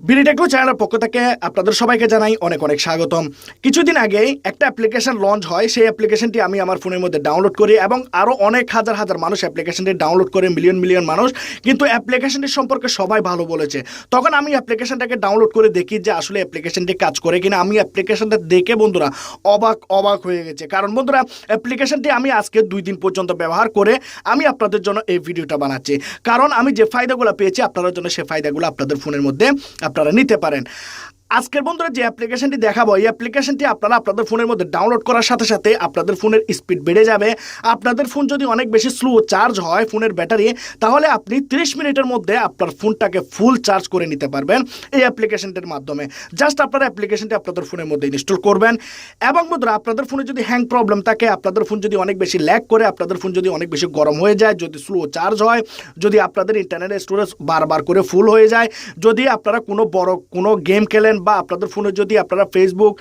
বিডিটেকনো চ্যানেলের পক্ষ থেকে আপনাদের সবাইকে জানাই অনেক অনেক স্বাগতম। কিছুদিন আগেই একটা অ্যাপ্লিকেশন লঞ্চ হয়, সেই অ্যাপ্লিকেশনটি আমি আমার ফোনের মধ্যে ডাউনলোড করি এবং আরও অনেক হাজার হাজার মানুষ অ্যাপ্লিকেশনটি ডাউনলোড করে, মিলিয়ন মিলিয়ন মানুষ। কিন্তু অ্যাপ্লিকেশনটি সম্পর্কে সবাই ভালো বলেছে। তখন আমি অ্যাপ্লিকেশনটাকে ডাউনলোড করে দেখি যে আসলে অ্যাপ্লিকেশনটি কাজ করে কিনা। আমি অ্যাপ্লিকেশনটা দেখে বন্ধুরা অবাক হয়ে গেছে। কারণ বন্ধুরা, অ্যাপ্লিকেশনটি আমি আজকে 2 দিন পর্যন্ত ব্যবহার করে আমি আপনাদের জন্য এই ভিডিওটা বানাচ্ছি। কারণ আমি যে ফায়দাগুলো পেয়েছি আপনাদের জন্য, সেই ফায়দাগুলো আপনাদের ফোনের মধ্যে আপনারা নিতে পারেন। আজকের বন্ধুরা যে অ্যাপ্লিকেশনটি দেখাবো, এই অ্যাপ্লিকেশনটি আপনারা আপনাদের ফোনের মধ্যে ডাউনলোড করার সাথে সাথে আপনাদের ফোনের স্পিড বেড়ে যাবে। আপনাদের ফোন যদি অনেক বেশি স্লো চার্জ হয় ফোনের ব্যাটারি, তাহলে আপনি 30 মিনিটের মধ্যে আপনার ফোনটাকে ফুল চার্জ করে নিতে পারবেন এই অ্যাপ্লিকেশনটির মাধ্যমে। জাস্ট আপনারা অ্যাপ্লিকেশনটি আপনাদের ফোনের মধ্যে ইনস্টল করবেন। এবং বন্ধুরা, আপনাদের ফোনে যদি হ্যাং প্রবলেম থাকে, আপনাদের ফোন যদি অনেক বেশি ল্যাগ করে, আপনাদের ফোন যদি অনেক বেশি গরম হয়ে যায়, যদি স্লো চার্জ হয়, যদি আপনাদের ইন্টারনেট স্টোরেজ বারবার করে ফুল হয়ে যায়, যদি আপনারা কোনো গেম খেলেন বা আপনাদের ফোনে যদি আপনারা ফেসবুক,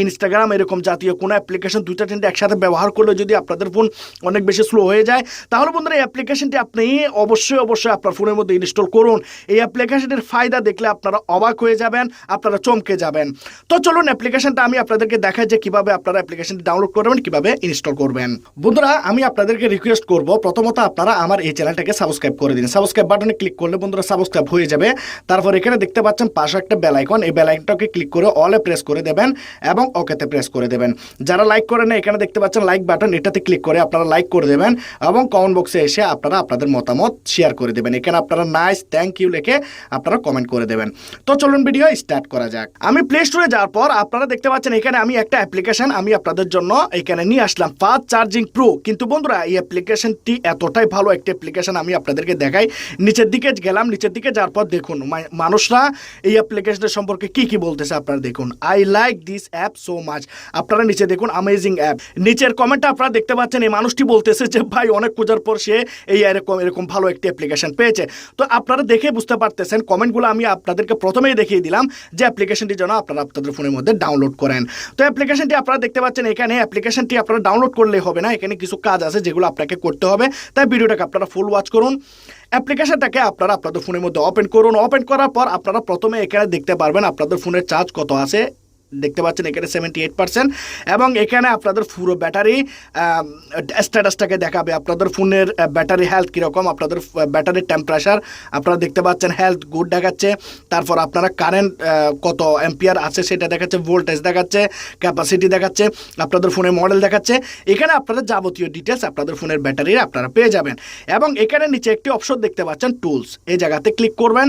ইনস্টাগ্রাম এরকম জাতীয় কোনো অ্যাপ্লিকেশন 2-3 একসাথে ব্যবহার করলে যদি আপনাদের ফোন অনেক বেশি স্লো হয়ে যায়, তাহলে বন্ধুরা এই অ্যাপ্লিকেশনটি আপনি অবশ্যই আপনার ফোনের মধ্যে ইনস্টল করুন। এই অ্যাপ্লিকেশনটির ফায়দা দেখলে আপনারা অবাক হয়ে যাবেন, আপনারা চমকে যাবেন। তো চলুন অ্যাপ্লিকেশনটা আমি আপনাদেরকে দেখাই যে কিভাবে আপনারা অ্যাপ্লিকেশনটি ডাউনলোড করবেন, কিভাবে ইনস্টল করবেন। বন্ধুরা, আমি আপনাদেরকে রিকোয়েস্ট করব, প্রথমত আপনারা আমার এই চ্যানেলটাকে সাবস্ক্রাইব করে দিন। সাবস্ক্রাইব বাটনে ক্লিক করলে বন্ধুরা সাবস্ক্রাইব হয়ে যাবে। তারপর এখানে দেখতে পাচ্ছেন পাশে একটা বেল আইকন, এই বেল আইকনটাকে ক্লিক করে অলে প্রেস করে দেবেন এবং ওকেতে প্রেস করে দেবেন। যারা লাইক করেন না, এখানে দেখতে পাচ্ছেন লাইক বাটন, এটাতে ক্লিক করে আপনারা লাইক করে দেবেন এবং কমেন্ট বক্সে এসে আপনারা আপনাদের মতামত শেয়ার করে দেবেন। এখানে আপনারা নাইস, থ্যাংক ইউ লিখে আপনারা কমেন্ট করে দেবেন। তো চলুন ভিডিও স্টার্ট করা যাক। আমি প্লে স্টোরে যাওয়ার পর আপনারা দেখতে পাচ্ছেন এখানে আমি একটা অ্যাপ্লিকেশন আমি আপনাদের জন্য এখানে নিয়ে আসলাম, ফাস্ট চার্জিং প্রো। কিন্তু বন্ধুরা, এই অ্যাপ্লিকেশনটি এতটাই ভালো একটা অ্যাপ্লিকেশন, আমি আপনাদেরকে দেখাই। নিচের দিকে গেলাম, নিচের দিকে যাওয়ার পর দেখুন মানুষরা এই অ্যাপ্লিকেশনের সম্পর্কে কি বলতেছে আপনারা দেখুন। I like this app so much. আপনারা নিচে দেখুন, অ্যামেজিং অ্যাপ। নিচের কমেন্টটা আপনারা দেখতে পাচ্ছেন, এই মানুষটি বলতেছে যে ভাই অনেক খোঁজার পর সে এই এরকম ভালো একটি অ্যাপ্লিকেশন পেয়েছে। তো আপনারা দেখে বুঝতে পারতেছেন, কমেন্টগুলো আমি আপনাদেরকে প্রথমেই দেখিয়ে দিলাম যে অ্যাপ্লিকেশনটি যেন আপনারা আপনাদের ফোনের মধ্যে ডাউনলোড করেন। তো অ্যাপ্লিকেশনটি আপনারা দেখতে পাচ্ছেন এখানে। অ্যাপ্লিকেশনটি আপনারা ডাউনলোড করলেই হবে না, এখানে কিছু কাজ আছে যেগুলো আপনাকে করতে হবে। তাই ভিডিওটাকে আপনারা ফুল ওয়াচ করুন। অ্যাপ্লিকেশনটাকে আপনারা আপনাদের ফোনের মধ্যে ওপেন করুন। ওপেন করার পর আপনারা প্রথমে এখানে দেখতে পারবেন আপনাদের ফোনের চার্জ কত আছে। দেখতে পাচ্ছেন এখানে 78% এবং এখানে আপনাদের পুরো ব্যাটারি স্ট্যাটাসটাকে দেখাবে, আপনাদের ফোনের ব্যাটারি হেলথ কীরকম, আপনাদের ব্যাটারির টেম্পারেচার আপনারা দেখতে পাচ্ছেন, হেলথ গুড দেখাচ্ছে। তারপর আপনারা কারেন্ট কত অ্যাম্পিয়ার আছে সেটা দেখাচ্ছে, ভোল্টেজ দেখাচ্ছে, ক্যাপাসিটি দেখাচ্ছে, আপনাদের ফোনের মডেল দেখাচ্ছে। এখানে আপনাদের যাবতীয় ডিটেলস আপনাদের ফোনের ব্যাটারির আপনারা পেয়ে যাবেন। এবং এখানে নিচে একটি অপশন দেখতে পাচ্ছেন টুলস, এই জায়গাতে ক্লিক করবেন।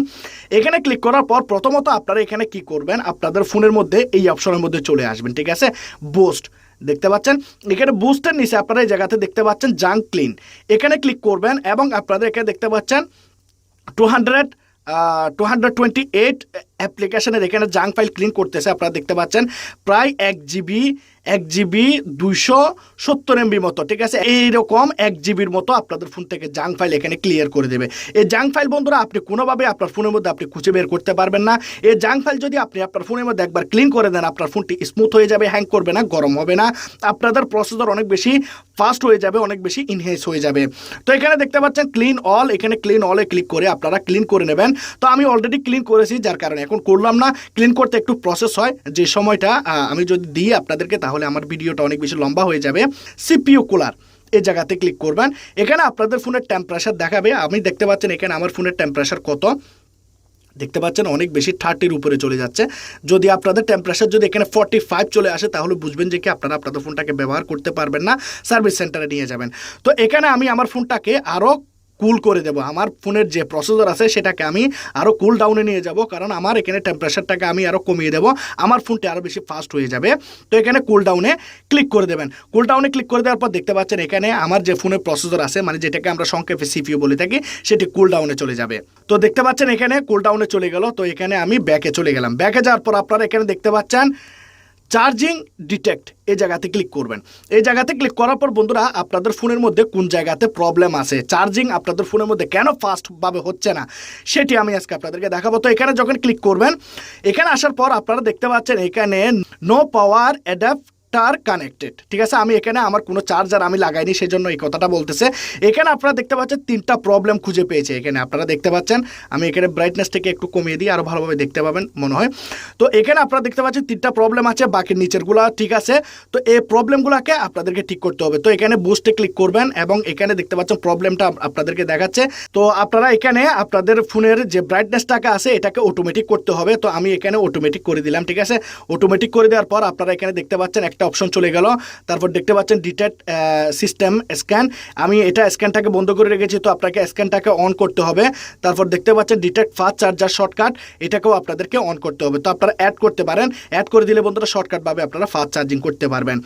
এখানে ক্লিক করার পর প্রথমত আপনারা এখানে কি করবেন, আপনাদের ফোনের মধ্যে এই অপশনের মধ্যে চলে আসবেন, ঠিক আছে। বুস্ট দেখতে পাচ্ছেন এখানে, বুস্টের নিচে আপনারা এই জায়গাতে দেখতে পাচ্ছেন জাঙ্ক ক্লিন, এখানে ক্লিক করবেন এবং আপনাদের এখানে দেখতে পাচ্ছেন 228 অ্যাপ্লিকেশনের এখানে জাঙ্ক ফাইল ক্লিন করতেছে। আপনারা দেখতে পাচ্ছেন প্রায় 1 GB 270 MB মতো, ঠিক আছে। এইরকম 1 GBর মতো আপনাদের ফোন থেকে জাঙ্ক ফাইল এখানে ক্লিয়ার করে দেবে। এই জাঙ্ক ফাইল বন্ধুরা আপনি কোনোভাবে আপনার ফোনের মধ্যে আপনি খুঁজে বের করতে পারবেন না। এই জাঙ্ক ফাইল যদি আপনি আপনার ফোনের মধ্যে একবার ক্লিন করে দেন, আপনার ফোনটি স্মুথ হয়ে যাবে, হ্যাং করবে না, গরম হবে না, আপনাদের প্রসেসর অনেক বেশি ফাস্ট হয়ে যাবে, অনেক বেশি ইনহেন্স হয়ে যাবে। তো এখানে দেখতে পাচ্ছেন ক্লিন অল, এখানে ক্লিন অলে ক্লিক করে আপনারা ক্লিন করে নেবেন। তো আমি অলরেডি ক্লিন করেছি, যার কারণে এখন করলাম না। ক্লিন করতে একটু প্রসেস হয়, যে সময়টা আমি যদি দিই আপনাদেরকে তাহলে আমার ভিডিওটা অনেক বেশি লম্বা হয়ে যাবে। সিপিইউ কুলার এই জায়গাতে ক্লিক করবেন, এখানে আপনাদের ফোনের টেম্পারেচার দেখাবে। আমি দেখতে পাচ্ছেন এখানে আমার ফোনের টেম্পারেচার কত দেখতে পাচ্ছেন, অনেক বেশি 30-র উপরে চলে যাচ্ছে। যদি আপনাদের টেম্পারেচার যদি এখানে 45 চলে আসে, তাহলে বুঝবেন যে কি আপনারা আপনাদের ফোনটাকে ব্যবহার করতে পারবেন না, সার্ভিস সেন্টারে নিয়ে যাবেন। তো এখানে আমি আমার ফোনটাকে আরও কুল করে দেবো, আমার ফোনের যে প্রসেসর আছে সেটাকে আমি আরও কুল ডাউনে নিয়ে যাব, কারণ আমার এখানে টেম্পারেচারটাকে আমি আরও কমিয়ে দেবো, আমার ফোনটি আরও বেশি ফাস্ট হয়ে যাবে। তো এখানে কুল ডাউনে ক্লিক করে দেবেন। কুল ডাউনে ক্লিক করে দেওয়ার পর দেখতে পাচ্ছেন এখানে আমার যে ফোনের প্রসেসর আছে, মানে যেটাকে আমরা সংক্ষেপে সিপিইউ বলে থাকি, সেটি কুল ডাউনে চলে যাবে। তো দেখতে পাচ্ছেন এখানে কুল ডাউনে চলে গেল। তো এখানে আমি ব্যাকে চলে গেলাম। ব্যাকে যাওয়ার পর আপনারা এখানে দেখতে পাচ্ছেন চার্জিং ডিটেক্ট, এই জায়গাতে ক্লিক করবেন। এই জায়গাতে ক্লিক করার পর বন্ধুরা আপনাদের ফোনের মধ্যে কোন জায়গাতে প্রবলেম আছে, চার্জিং আপনাদের ফোনের মধ্যে কেন ফাস্টভাবে হচ্ছে না, সেটি আমি আজকে আপনাদেরকে দেখাবো। তো এখানে যখন ক্লিক করবেন, এখানে আসার পর আপনারা দেখতে পাচ্ছেন এখানে no power adapt adapter connected, ঠিক আছে। আমি এখানে আমার কোনো চার্জার আমি লাগাইনি, সেই জন্য এই কথাটা বলতেছে। এখানে আপনারা দেখতে পাচ্ছেন 3টা প্রবলেম খুঁজে পেয়েছে। এখানে আপনারা দেখতে পাচ্ছেন, আমি এখানে ব্রাইটনেসটাকে একটু কমিয়ে দিই, আরও ভালোভাবে দেখতে পাবেন মনে হয়। তো এখানে আপনারা দেখতে পাচ্ছেন 3টা প্রবলেম আছে, বাকি নিচেরগুলো ঠিক আছে। তো এই প্রবলেমগুলোকে আপনাদেরকে ঠিক করতে হবে। তো এখানে বুস্টে ক্লিক করবেন এবং এখানে দেখতে পাচ্ছেন প্রবলেমটা আপনাদেরকে দেখাচ্ছে। তো আপনারা এখানে আপনাদের ফোনের যে ব্রাইটনেসটাকে আছে এটাকে অটোমেটিক করতে হবে। তো আমি এখানে অটোমেটিক করে দিলাম, ঠিক আছে। অটোমেটিক করে দেওয়ার পর আপনারা এখানে দেখতে পাচ্ছেন একটা অপশন চলে গেল। তারপর দেখতে পাচ্ছেন ডিটেক্ট সিস্টেম স্ক্যান, আমি এটা স্ক্যানটাকে বন্ধ করে রেখেছি, তো আপনাকে স্ক্যানটাকে অন করতে হবে। তারপর দেখতে পাচ্ছেন ডিটেক্ট ফাস্ট চার্জার শর্টকাট, এটাকেও আপনাদেরকে অন করতে হবে। তো আপনারা অ্যাড করতে পারেন, অ্যাড করে দিলে বন্ধুরা শর্টকাটভাবে আপনারা ফাস্ট চার্জিং করতে পারবেন।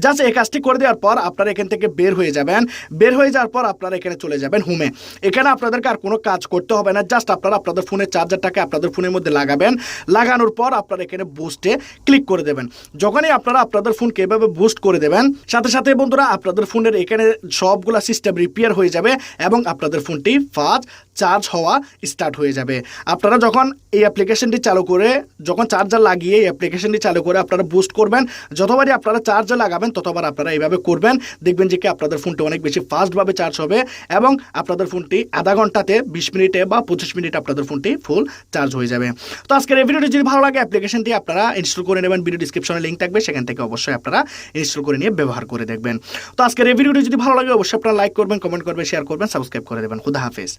জাস্ট এই কাজটি করে দেওয়ার পর আপনারা এখান থেকে বের হয়ে যাবেন। বের হয়ে যাওয়ার পর আপনারা এখানে চলে যাবেন হোমে। এখানে আপনাদেরকে আর কোনো কাজ করতে হবে না, জাস্ট আপনারা আপনাদের ফোনের চার্জারটাকে আপনাদের ফোনের মধ্যে লাগাবেন। লাগানোর পর আপনারা এখানে বুস্টে ক্লিক করে দেবেন। যখনই আপনারা আপনাদের ফোনকে এভাবে বুস্ট করে দেবেন, সাথে সাথে বন্ধুরা আপনাদের ফোনের এখানে সবগুলা সিস্টেম রিপেয়ার হয়ে যাবে এবং আপনাদের ফোনটি ফাস্ট চার্জ হওয়া স্টার্ট হয়ে যাবে। আপনারা যখন এই অ্যাপ্লিকেশনটি চালু করে, যখন চার্জার লাগিয়ে এই অ্যাপ্লিকেশনটি চালু করে আপনারা বুস্ট করবেন, যতবারই আপনারা চার্জার লাগাবেন ততবার আপনারা এইভাবে করবেন, দেখবেন যে কি আপনাদের ফোনটি অনেক বেশি ফাস্টভাবে চার্জ হবে এবং আপনাদের ফোনটি আধা ঘন্টাতে 20 মিনিটে বা 25 মিনিটে আপনাদের ফোনটি ফুল চার্জ হয়ে যাবে। তো আজকের এই ভিডিওটি যদি ভালো লাগে অ্যাপ্লিকেশনটি আপনারা ইনস্টল করে নেবেন, ভিডিও ডিসক্রিপশনে লিঙ্ক থাকবে, সেখান থেকে অবশ্যই আপনারা ইনস্টল করে নিয়ে ব্যবহার করে দেখবেন। তো আজকের এই ভিডিওটি যদি ভালো লাগে অবশ্যই আপনারা লাইক করবেন, কমেন্ট করবেন, শেয়ার করবেন, সাবস্ক্রাইব করে দেবেন। খুদা হাফেজ।